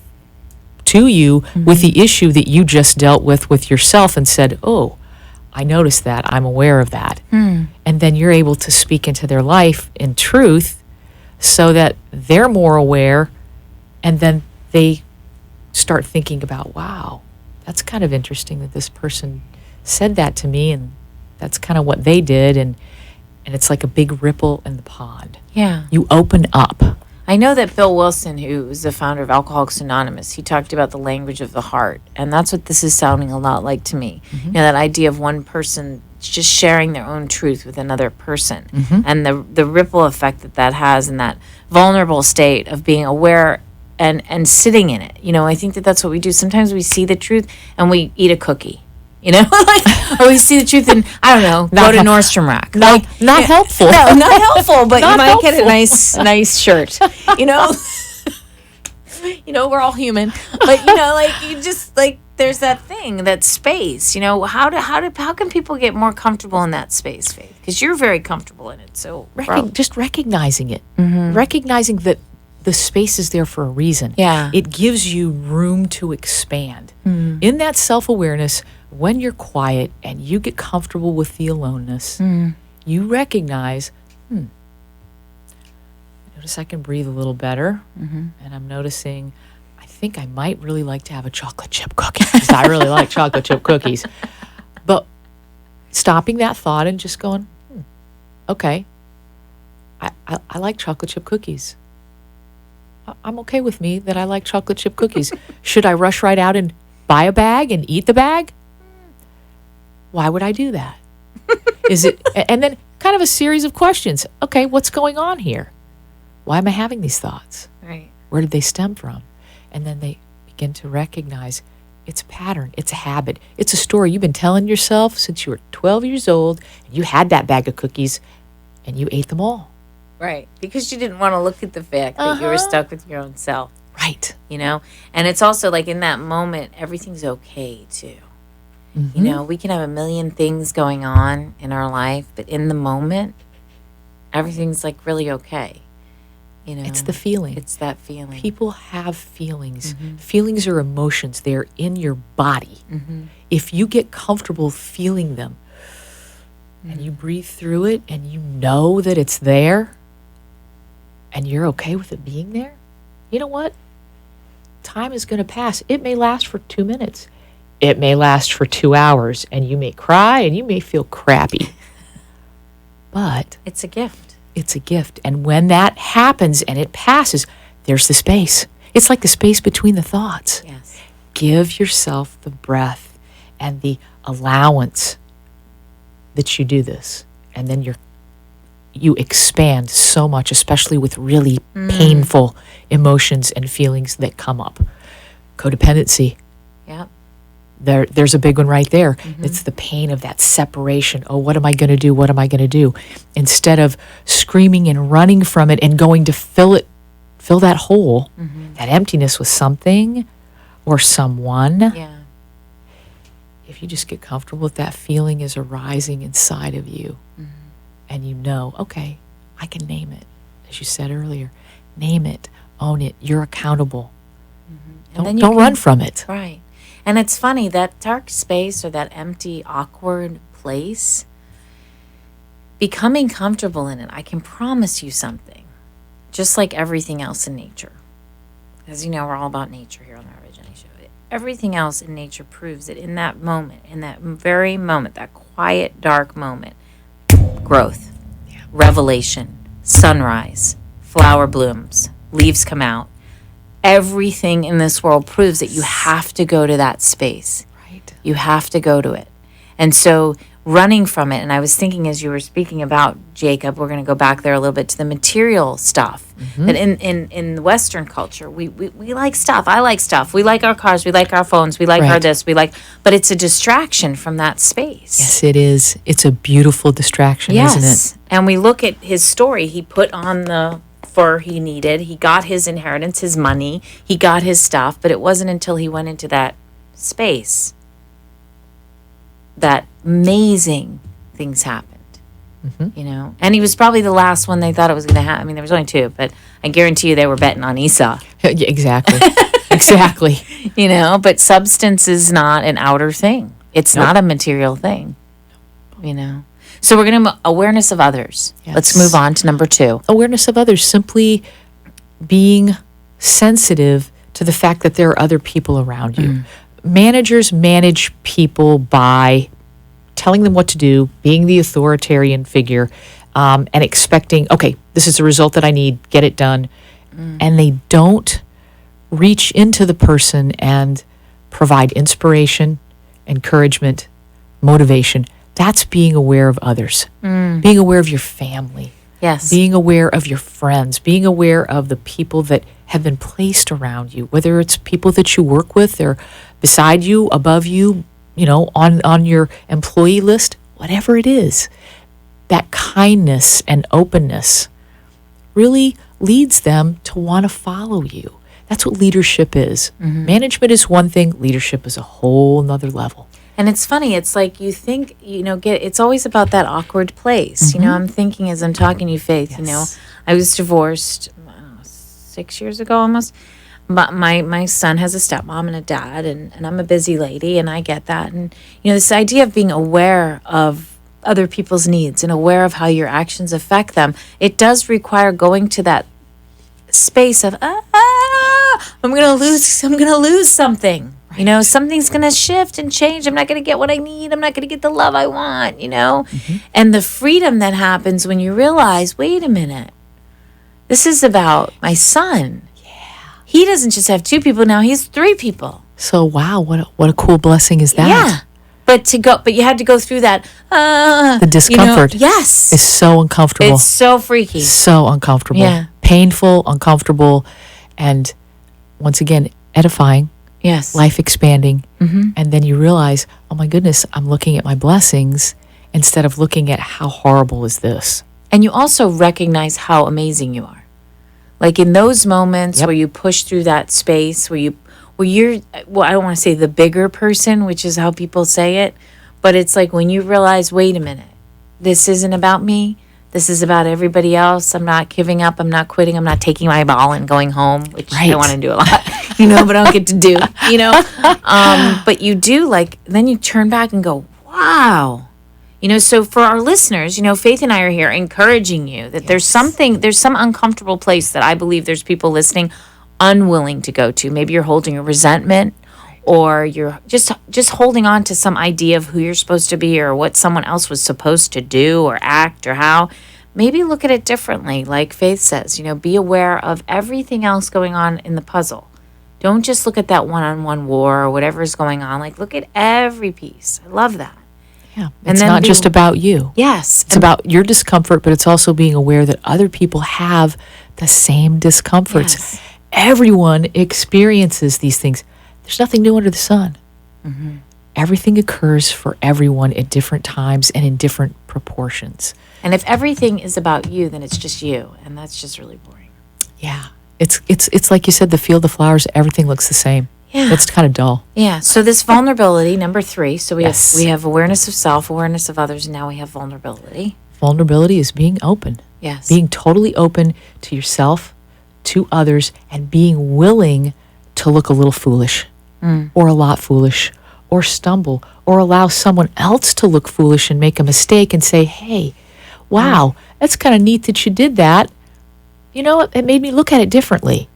Speaker 4: the issue that you just dealt with yourself and said, oh, I noticed that. I'm aware of that. And then you're able to speak into their life in truth so that they're more aware, and then they start thinking about, wow, that's kind of interesting that this person said that to me, and that's kind of what they did, and it's like a big ripple in the pond.
Speaker 2: Yeah.
Speaker 4: You open up.
Speaker 2: I know that Bill Wilson, who is the founder of Alcoholics Anonymous, he talked about the language of the heart, and that's what this is sounding a lot like to me. You know, that idea of one person just sharing their own truth with another person, and the ripple effect that has in that vulnerable state of being aware and sitting in it. You know, I think that's what we do. Sometimes we see the truth and we eat a cookie, you know, or we see the truth and, I don't know, go to Nordstrom Rack.
Speaker 4: Not helpful.
Speaker 2: No, not helpful, but
Speaker 4: Not
Speaker 2: you might
Speaker 4: helpful.
Speaker 2: get a nice shirt, you know. You know, we're all human, but you know, like you just like there's that thing, that space. You know, how can people get more comfortable in that space, Faith? Because you're very comfortable in it. So
Speaker 4: Just recognizing it, recognizing that the space is there for a reason.
Speaker 2: Yeah.
Speaker 4: It gives you room to expand. In that self-awareness, when you're quiet and you get comfortable with the aloneness, you recognize, notice I can breathe a little better. And I'm noticing, I think I might really like to have a chocolate chip cookie because I really like chocolate chip cookies. But stopping that thought and just going, okay, I like chocolate chip cookies. I'm okay with me that I like chocolate chip cookies. Should I rush right out and buy a bag and eat the bag? Why would I do that? Is it, and then kind of a series of questions. Okay, what's going on here? Why am I having these thoughts?
Speaker 2: Right.
Speaker 4: Where did they stem from? And then they begin to recognize it's a pattern, it's a habit, it's a story you've been telling yourself since you were 12 years old, and you had that bag of cookies and you ate them all.
Speaker 2: Right. Because you didn't want to look at the fact that you were stuck with your own self.
Speaker 4: Right.
Speaker 2: And it's also like in that moment, everything's okay too. We can have a million things going on in our life, but in the moment, everything's like really okay.
Speaker 4: It's the feeling.
Speaker 2: It's that feeling.
Speaker 4: People have feelings. Feelings are emotions. They're in your body. If you get comfortable feeling them and you breathe through it and you know that it's there and you're okay with it being there, you know what? Time is going to pass. It may last for 2 minutes. It may last for 2 hours, and you may cry and you may feel crappy. But
Speaker 2: it's a gift.
Speaker 4: It's a gift. And when that happens and it passes, there's the space. It's like the space between the thoughts.
Speaker 2: Yes.
Speaker 4: Give yourself the breath and the allowance that you do this. And then you expand so much, especially with really painful emotions and feelings that come up. Codependency.
Speaker 2: Yep.
Speaker 4: There's a big one right there. It's the pain of that separation. Oh, what am I going to do? What am I going to do? Instead of screaming and running from it and going to fill that hole, that emptiness with something or someone.
Speaker 2: Yeah.
Speaker 4: If you just get comfortable with that feeling is arising inside of you, and you know, okay, I can name it. As you said earlier, name it, own it. You're accountable. Don't run from it.
Speaker 2: Right. And it's funny, that dark space or that empty, awkward place, becoming comfortable in it, I can promise you something, just like everything else in nature. As you know, we're all about nature here on the Rabbi Jenny Show. Everything else in nature proves that in that moment, in that very moment, that quiet, dark moment, growth, revelation, sunrise, flower blooms, leaves come out. Everything in this world proves that you have to go to that space.
Speaker 4: Right.
Speaker 2: You have to go to it. And so running from it, and I was thinking as you were speaking about, Jacob, we're going to go back there a little bit to the material stuff. That in the Western culture, we like stuff. I like stuff. We like our cars. We like our phones. We like our this. But it's a distraction from that space.
Speaker 4: Yes, it is. It's a beautiful distraction, isn't it?
Speaker 2: And we look at his story. He put on the fur he needed. He got his inheritance, his money. He got his stuff. But it wasn't until he went into that space that amazing things happened. And he was probably the last one they thought it was going to happen. I mean, there was only two, but I guarantee you they were betting on Esau.
Speaker 4: Yeah, exactly. Exactly.
Speaker 2: But substance is not an outer thing. It's not a material thing. So we're going to awareness of others.
Speaker 4: Yes.
Speaker 2: Let's move on to number 2.
Speaker 4: Awareness of others, simply being sensitive to the fact that there are other people around you. Managers manage people by telling them what to do, being the authoritarian figure, and expecting, okay, this is the result that I need, get it done. And they don't reach into the person and provide inspiration, encouragement, motivation. That's being aware of others, being aware of your family, being aware of your friends, being aware of the people that have been placed around you, whether it's people that you work with or beside you, above you, on your employee list, whatever it is. That kindness and openness really leads them to want to follow you. That's what leadership is. Management is one thing, leadership is a whole nother level.
Speaker 2: And it's funny, it's like you think, it's always about that awkward place. I'm thinking as I'm talking to you, Faith, I was divorced 6 years ago almost. But my son has a stepmom and a dad, and I'm a busy lady, and I get that. And, this idea of being aware of other people's needs and aware of how your actions affect them, it does require going to that space of, I'm going to lose something. Right. Something's going to shift and change. I'm not going to get what I need. I'm not going to get the love I want, And the freedom that happens when you realize, wait a minute, this is about my son. he doesn't just have 2 people now; he has 3 people.
Speaker 4: So wow, what a cool blessing is that?
Speaker 2: Yeah, but you had to go through that.
Speaker 4: The discomfort,
Speaker 2: yes,
Speaker 4: is so uncomfortable.
Speaker 2: it's so freaky.
Speaker 4: So uncomfortable.
Speaker 2: Yeah.
Speaker 4: Painful, uncomfortable, and once again, edifying,
Speaker 2: Yes,
Speaker 4: life expanding. And then you realize, oh my goodness, I'm looking at my blessings instead of looking at how horrible is this.
Speaker 2: and you also recognize how amazing you are. Like in those moments where you push through that space, where you're, well, I don't want to say the bigger person, which is how people say it, but it's like when you realize, wait a minute, this isn't about me. This is about everybody else. I'm not giving up. I'm not quitting. I'm not taking my ball and going home, which I want to do a lot, but I don't get to do, But you do, like, then you turn back and go, wow. So for our listeners, Faith and I are here encouraging you that there's some uncomfortable place that I believe there's people listening unwilling to go to. Maybe you're holding a resentment, or you're just holding on to some idea of who you're supposed to be or what someone else was supposed to do or act or how. Maybe look at it differently. Like Faith says, be aware of everything else going on in the puzzle. Don't just look at that one-on-one war or whatever is going on. Like, look at every piece. I love that.
Speaker 4: Yeah, it's not just about you.
Speaker 2: Yes.
Speaker 4: It's about your discomfort, but it's also being aware that other people have the same discomforts.
Speaker 2: Yes.
Speaker 4: Everyone experiences these things. There's nothing new under the sun. Everything occurs for everyone at different times and in different proportions.
Speaker 2: And if everything is about you, then it's just you, and that's just really boring.
Speaker 4: Yeah. It's like you said, the field of flowers, everything looks the same.
Speaker 2: Yeah.
Speaker 4: It's kind of dull.
Speaker 2: Yeah. So this vulnerability, number 3. So we
Speaker 4: Yes.
Speaker 2: have awareness of self, awareness of others, and now we have vulnerability.
Speaker 4: Vulnerability is being open.
Speaker 2: Yes.
Speaker 4: Being totally open to yourself, to others, and being willing to look a little foolish or a lot foolish or stumble or allow someone else to look foolish and make a mistake and say, hey, wow, that's kind of neat that you did that. It made me look at it differently.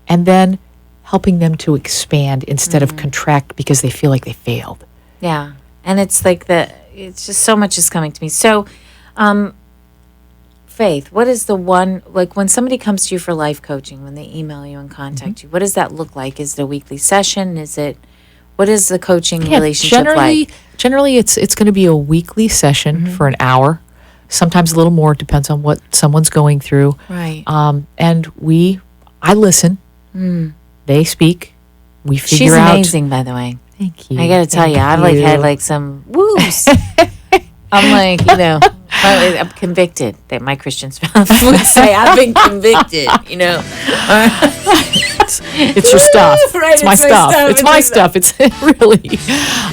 Speaker 4: And then helping them to expand instead of contract because they feel like they failed.
Speaker 2: Yeah. And it's like it's just so much is coming to me. So, Faith, what is the one, like when somebody comes to you for life coaching, when they email you and contact you, what does that look like? Is it a weekly session? What is the coaching relationship like?
Speaker 4: Generally, it's going to be a weekly session for an hour, sometimes a little more, depends on what someone's going through.
Speaker 2: Right.
Speaker 4: And I listen. They speak. We figure out.
Speaker 2: She's amazing, by the way.
Speaker 4: Thank you.
Speaker 2: I got to tell you, I've had some woos. I'm like, I'm convicted that my Christian spouse would say, I've been convicted,
Speaker 4: It's your stuff.
Speaker 2: Right,
Speaker 4: it's my stuff. It's my stuff. It's really.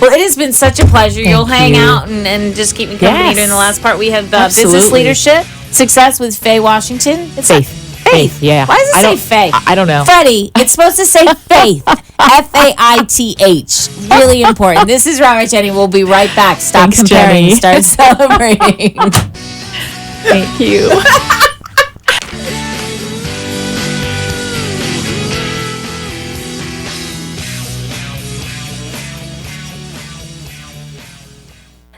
Speaker 2: Well, it has been such a pleasure. You'll hang
Speaker 4: you.
Speaker 2: out and just keep me company
Speaker 4: Yes.
Speaker 2: during the last part. We have business
Speaker 4: Absolutely.
Speaker 2: leadership, success with Faye Washington. It's
Speaker 4: Faith, yeah.
Speaker 2: Why does it say Faith?
Speaker 4: I don't know.
Speaker 2: Freddie, it's supposed to say Faith. Faith. Really important. This is Rabbi Jenny. We'll be right back. Stop
Speaker 4: Thanks,
Speaker 2: comparing.
Speaker 4: Jenny.
Speaker 2: Start celebrating.
Speaker 4: Thank you.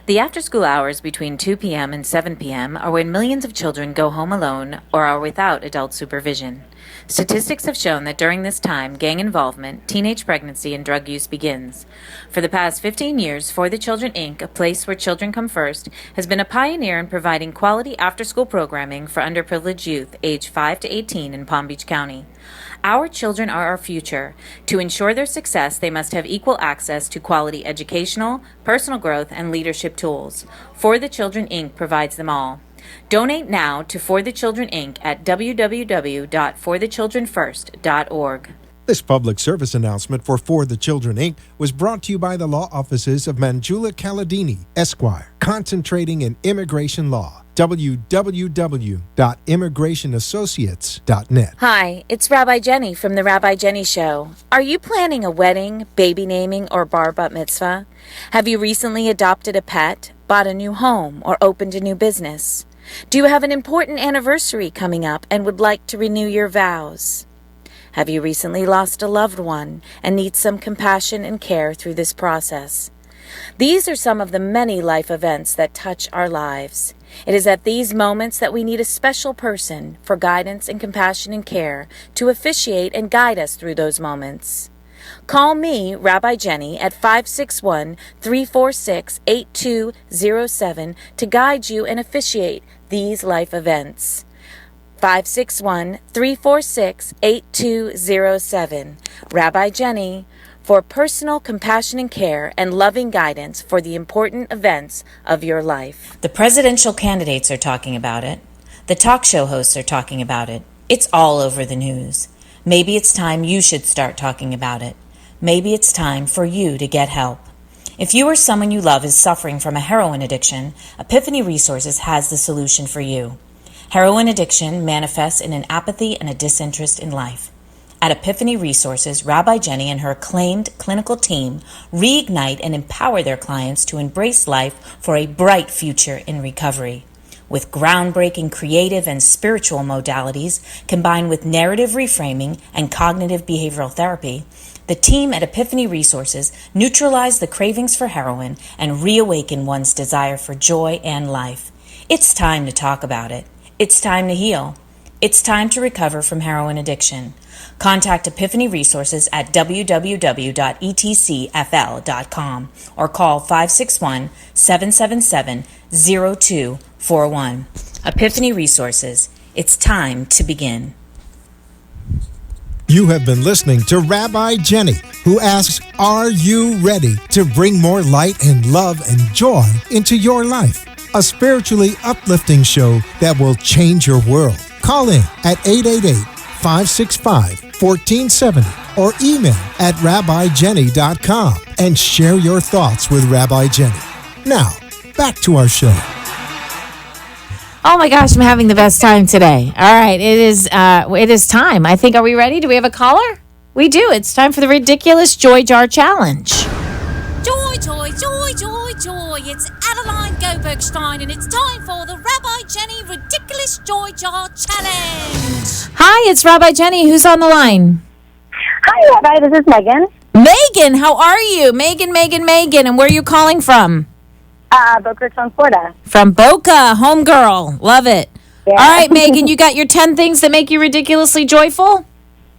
Speaker 3: The after-school hours between 2 p.m. and 7 p.m. are when millions of children go home alone or are without adult supervision. Statistics have shown that during this time, gang involvement, teenage pregnancy, and drug use begins. For the past 15 years, For the Children, Inc., a place where children come first, has been a pioneer in providing quality after-school programming for underprivileged youth aged 5 to 18 in Palm Beach County. Our children are our future. To ensure their success, they must have equal access to quality educational, personal growth, and leadership tools. For the Children, Inc. provides them all. Donate now to For the Children, Inc. at www.forthechildrenfirst.org.
Speaker 1: This public service announcement for the Children, Inc. was brought to you by the law offices of Manjula Caladini, Esquire, concentrating in immigration law. www.immigrationassociates.net.
Speaker 3: Hi, it's Rabbi Jenny from The Rabbi Jenny Show. Are you planning a wedding, baby naming, or bar bat mitzvah? Have you recently adopted a pet, bought a new home, or opened a new business? Do you have an important anniversary coming up and would like to renew your vows? Have you recently lost a loved one and need some compassion and care through this process? These are some of the many life events that touch our lives. It is at these moments that we need a special person for guidance and compassion and care to officiate and guide us through those moments. Call me, Rabbi Jenny, at 561-346-8207 to guide you and officiate these life events. 561-346-8207. Rabbi Jenny, for personal compassion and care and loving guidance for the important events of your life. The presidential candidates are talking about it. The talk show hosts are talking about it. It's all over the news. Maybe it's time you should start talking about it. Maybe it's time for you to get help. If you or someone you love is suffering from a heroin addiction, Epiphany Resources has the solution for you. Heroin addiction manifests in an apathy and a disinterest in life. At Epiphany Resources, Rabbi Jenny and her acclaimed clinical team reignite and empower their clients to embrace life for a bright future in recovery. With groundbreaking creative and spiritual modalities combined with narrative reframing and cognitive behavioral therapy, the team at Epiphany Resources neutralize the cravings for heroin and reawaken one's desire for joy and life. It's time to talk about it. It's time to heal. It's time to recover from heroin addiction. Contact Epiphany Resources at www.etcfl.com or call 561-777-0241. Epiphany Resources. It's time to begin.
Speaker 1: You have been listening to Rabbi Jenny, who asks, are you ready to bring more light and love and joy into your life? A spiritually uplifting show that will change your world. Call in at 888-565-1470 or email at rabbijenny.com and share your thoughts with Rabbi Jenny. Now, back to our show.
Speaker 2: Oh my gosh, I'm having the best time today. All right, it is time. I think, are we ready? Do we have a caller? We do. It's time for the Ridiculous Joy Jar Challenge.
Speaker 5: Joy, joy, joy, joy, joy. It's Adeline Gobergstein, and it's time for the Rabbi Jenny Ridiculous Joy Jar Challenge.
Speaker 2: Hi, it's Rabbi Jenny. Who's on the line?
Speaker 6: Hi, Rabbi. This is Megan.
Speaker 2: Megan, how are you? Megan. And where are you calling from?
Speaker 6: Boca Raton, Florida.
Speaker 2: From Boca, homegirl. Love it.
Speaker 6: Yeah.
Speaker 2: All right, Megan, you got your 10 things that make you ridiculously joyful?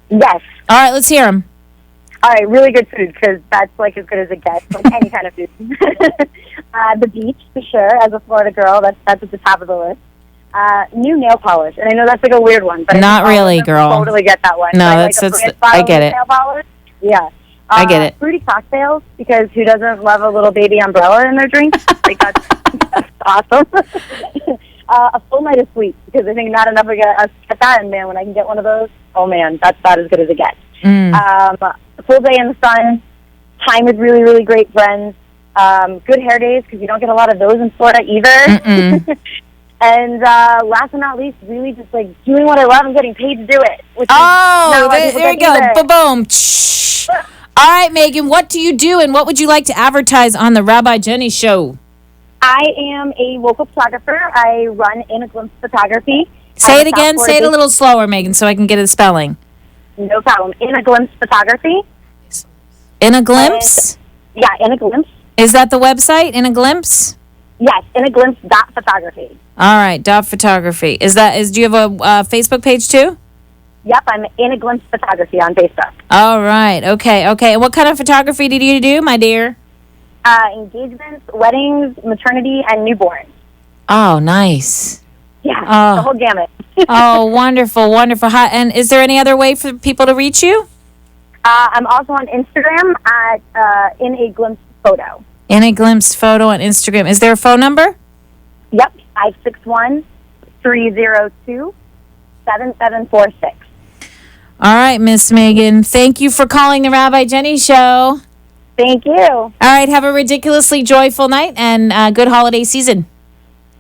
Speaker 6: Yes.
Speaker 2: All right, let's hear them.
Speaker 6: All right, really good food, because that's like as good as it gets, like any kind of food. The beach, for sure. As a Florida girl, that's at the top of the list. New nail polish, and I know that's like a weird one, but
Speaker 2: not really, girl.
Speaker 6: Totally get that one.
Speaker 2: No,
Speaker 6: like,
Speaker 2: that's
Speaker 6: I
Speaker 2: get it.
Speaker 6: Nail polish. Yeah.
Speaker 2: I get it.
Speaker 6: Fruity cocktails, because who doesn't love a little baby umbrella in their drink? Like that's awesome. A full night of sleep, because I think not enough of us get that, and man, when I can get one of those, oh man, that's about as good as it gets. A full day in the sun, time with really, really great friends, good hair days, because you don't get a lot of those in Florida either. And last but not least, really just like doing what I love and getting paid to do it. Which
Speaker 2: there you go. Ba-boom. All right, Megan, what do you do, and what would you like to advertise on the Rabbi Jenny Show?
Speaker 6: I am a local photographer. I run In a Glimpse Photography.
Speaker 2: Say it again. Say it a little slower, Megan, so I can get the spelling.
Speaker 6: No problem. In a Glimpse Photography.
Speaker 2: In a Glimpse?
Speaker 6: Yeah, In a Glimpse.
Speaker 2: Is that the website, In a Glimpse?
Speaker 6: Yes, inaglimpse.photography.
Speaker 2: All right, .photography. Do you have a Facebook page too?
Speaker 6: Yep, I'm In a Glimpse Photography on Facebook.
Speaker 2: All right, okay. And what kind of photography do you do, my dear?
Speaker 6: Engagements, weddings, maternity, and newborns.
Speaker 2: Oh, nice.
Speaker 6: Yeah, the whole gamut.
Speaker 2: Oh, wonderful. Hi, and is there any other way for people to reach you?
Speaker 6: I'm also on Instagram at In a Glimpse Photo.
Speaker 2: In a Glimpse Photo on Instagram. Is there a phone number?
Speaker 6: Yep, 561-302-7746.
Speaker 2: All right, Miss Megan. Thank you for calling the Rabbi Jenny Show.
Speaker 6: Thank you. All
Speaker 2: right, have a ridiculously joyful night and good holiday season.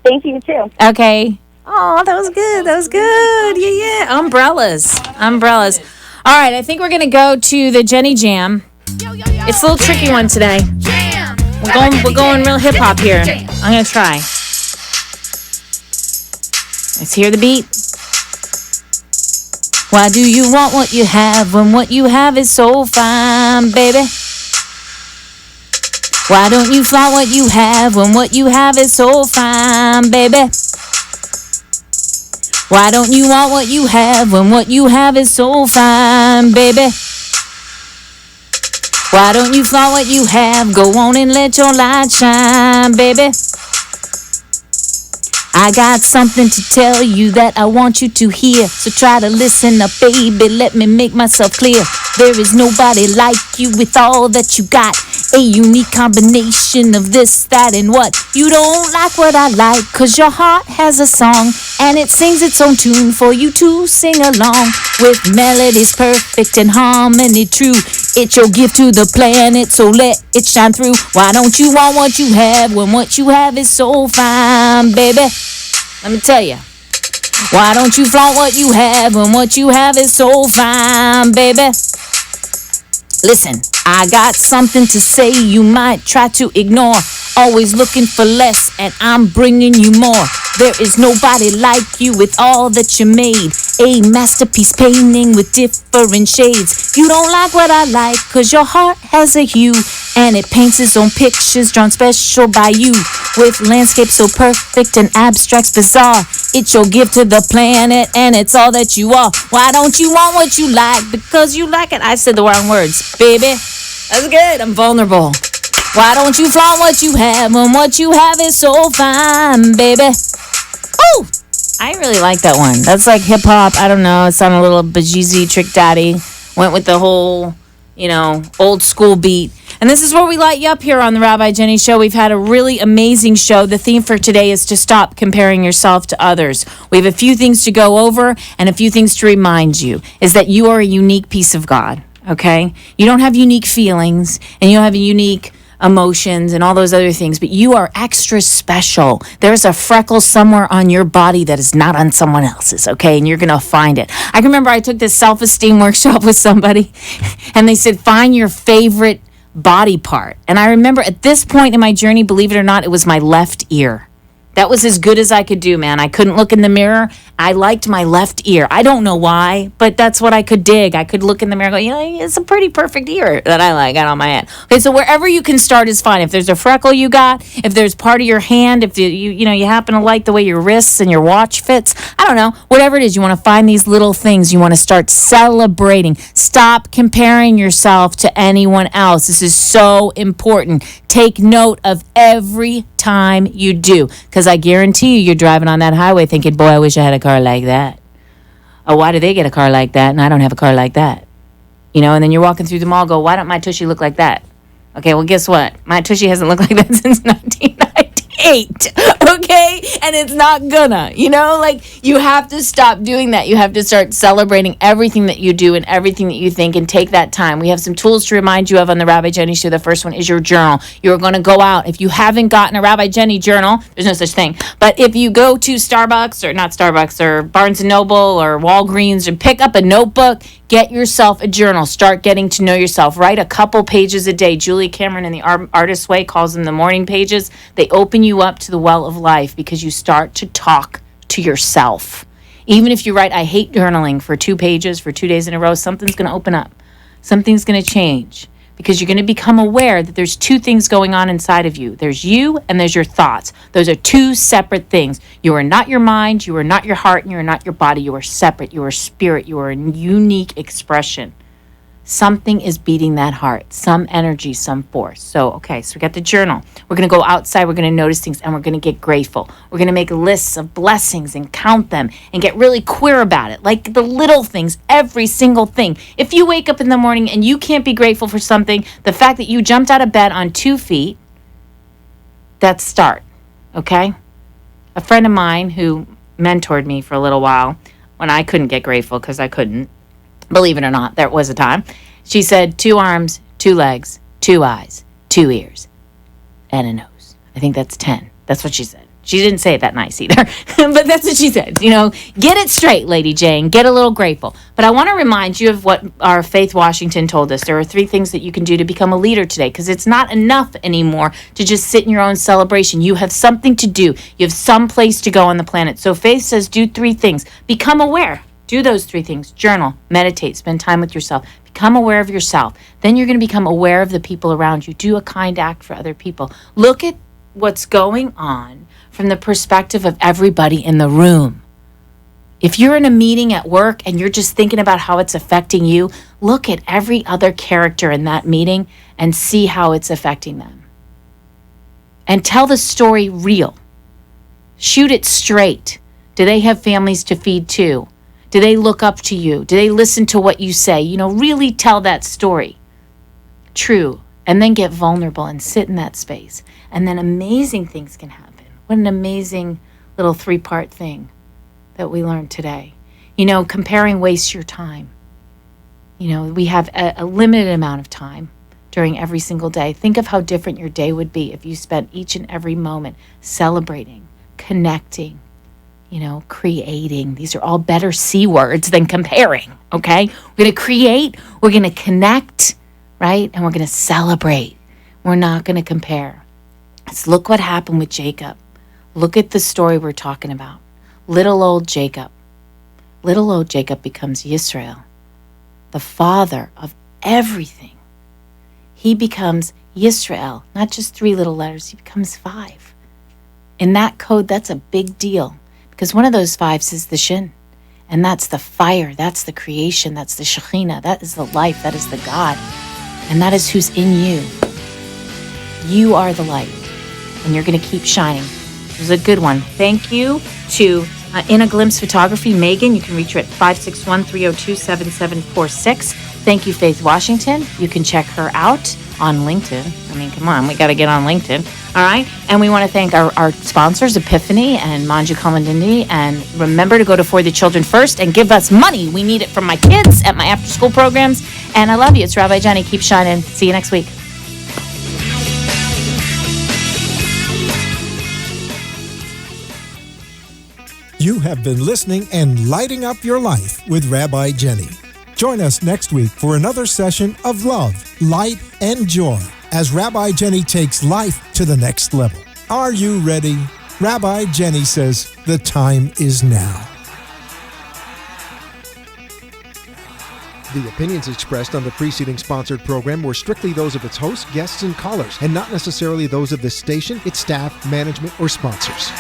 Speaker 6: Thank you, too.
Speaker 2: Okay. Oh, that was good. Yeah. Umbrellas. All right, I think we're going to go to the Jenny Jam. It's a little tricky one today. We're going real hip-hop here. I'm going to try. Let's hear the beat. Why do you want what you have when what you have is so fine, baby? Why don't you flaunt what you have when what you have is so fine, baby? Why don't you want what you have when what you have is so fine, baby? Why don't you flaunt what you have? Go on and let your light shine, baby. I got something to tell you that I want you to hear. So try to listen up, baby. Let me make myself clear. There is nobody like you with all that you got. A unique combination of this, that, and what. You don't like what I like, cause your heart has a song, and it sings its own tune for you to sing along. With melodies perfect and harmony true. It's your gift to the planet, so let it shine through. Why don't you want what you have when what you have is so fine, baby? Let me tell you. Why don't you flaunt what you have when what you have is so fine, baby? Listen, I got something to say you might try to ignore. Always looking for less, and I'm bringing you more. There is nobody like you with all that you made. A masterpiece painting with different shades. You don't like what I like, cause your heart has a hue, and it paints its own pictures drawn special by you. With landscapes so perfect and abstracts bizarre. It's your gift to the planet, and it's all that you are. Why don't you want what you like? Because you like it. I said the wrong words, baby. That's good. I'm vulnerable. Why don't you flaunt what you have when what you have is so fine, baby? Ooh, I really like that one. That's like hip hop. I don't know. It sounded a little Bajeezy, Trick Daddy. Went with the whole, old school beat. And this is where we light you up here on the Rabbi Jenny Show. We've had a really amazing show. The theme for today is to stop comparing yourself to others. We have a few things to go over and a few things to remind you, is that you are a unique piece of God, okay? You don't have unique feelings, and you don't have unique emotions and all those other things, but you are extra special. There's a freckle somewhere on your body that is not on someone else's, okay? And you're going to find it. I can remember I took this self-esteem workshop with somebody, and they said, find your favorite body part. And I remember at this point in my journey, believe it or not, it was my left ear. That was as good as I could do, man. I couldn't look in the mirror. I liked my left ear. I don't know why, but that's what I could dig. I could look in the mirror and go, it's a pretty perfect ear that I got on my head. Okay, so wherever you can start is fine. If there's a freckle you got, if there's part of your hand, if you happen to like the way your wrists and your watch fits, I don't know, whatever it is, you want to find these little things. You want to start celebrating. Stop comparing yourself to anyone else. This is so important. Take note of every time you do, because I guarantee you're driving on that highway thinking, boy, I wish I had a car like that. Oh, why do they get a car like that and I don't have a car like that? And then you're walking through the mall, go, why don't my tushy look like that? Okay, well, guess what? My tushy hasn't looked like that since 1998, okay? And it's not gonna, you have to stop doing that. You have to start celebrating everything that you do and everything that you think, and take that time. We have some tools to remind you of on the Rabbi Jenny Show. The first one is your journal. You're going to go out. If you haven't gotten a Rabbi Jenny journal, there's no such thing. But if you go to Starbucks, or not Starbucks, or Barnes & Noble, or Walgreens, and pick up a notebook, get yourself a journal. Start getting to know yourself. Write a couple pages a day. Julie Cameron in the Artist's Way calls them the morning pages. They open you up to the well of life because you start to talk to yourself. Even if you write, I hate journaling, for 2 pages, for 2 days in a row, something's going to open up. Something's going to change, because you're going to become aware that there's 2 things going on inside of you. There's you and there's your thoughts. Those are 2 separate things. You are not your mind, you are not your heart, and you are not your body. You are separate. You are spirit. You are a unique expression. Something is beating that heart, some energy, some force. So we got the journal. We're going to go outside. We're going to notice things, and we're going to get grateful. We're going to make lists of blessings and count them and get really queer about it, like the little things, every single thing. If you wake up in the morning and you can't be grateful for something, the fact that you jumped out of bed on 2 feet, that's start, okay? A friend of mine who mentored me for a little while when I couldn't get grateful because I couldn't, believe it or not, there was a time. She said 2 arms, 2 legs, 2 eyes, 2 ears, and a nose. I think that's 10. That's what she said. She didn't say it that nice either, but that's what she said. Get it straight, Lady Jane. Get a little grateful. But I want to remind you of what our Faith Washington told us. There are 3 things that you can do to become a leader today, because it's not enough anymore to just sit in your own celebration. You have something to do. You have some place to go on the planet. So Faith says do 3 things. Become aware. Do those 3 things. Journal, meditate, spend time with yourself. Become aware of yourself. Then you're going to become aware of the people around you. Do a kind act for other people. Look at what's going on from the perspective of everybody in the room. If you're in a meeting at work and you're just thinking about how it's affecting you, look at every other character in that meeting and see how it's affecting them. And tell the story real. Shoot it straight. Do they have families to feed too? Do they look up to you? Do they listen to what you say? Really tell that story. True. And then get vulnerable and sit in that space. And then amazing things can happen. What an amazing little 3-part thing that we learned today. Comparing wastes your time. We have a limited amount of time during every single day. Think of how different your day would be if you spent each and every moment celebrating, connecting, creating. These are all better C words than comparing, okay? We're going to create, we're going to connect, right? And we're going to celebrate. We're not going to compare. Let's look what happened with Jacob. Look at the story we're talking about. Little old Jacob. Little old Jacob becomes Yisrael, the father of everything. He becomes Yisrael, not just 3 little letters. He becomes 5. In that code, that's a big deal because one of those 5s is the Shin. And that's the fire. That's the creation. That's the Shekhinah. That is the life. That is the God. And that is who's in you. You are the light. And you're going to keep shining. It was a good one. Thank you to In a Glimpse Photography, Megan. You can reach her at 561-302-7746. Thank you, Faith Washington. You can check her out on LinkedIn. Come on, we got to get on LinkedIn. All right. And we want to thank our sponsors, Epiphany and Manju Kamandindi. And remember to go to For the Children First and give us money. We need it for my kids at my after-school programs. And I love you. It's Rabbi Jenny. Keep shining. See you next week.
Speaker 1: You have been listening and lighting up your life with Rabbi Jenny. Join us next week for another session of love, light, and joy as Rabbi Jenny takes life to the next level. Are you ready? Rabbi Jenny says the time is now. The opinions expressed on the preceding sponsored program were strictly those of its hosts, guests, and callers, and not necessarily those of this station, its staff, management, or sponsors.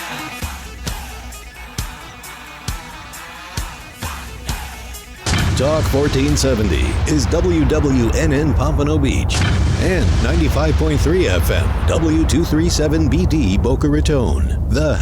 Speaker 7: Talk 1470 is WWNN Pompano Beach and 95.3 FM W237BD Boca Raton. The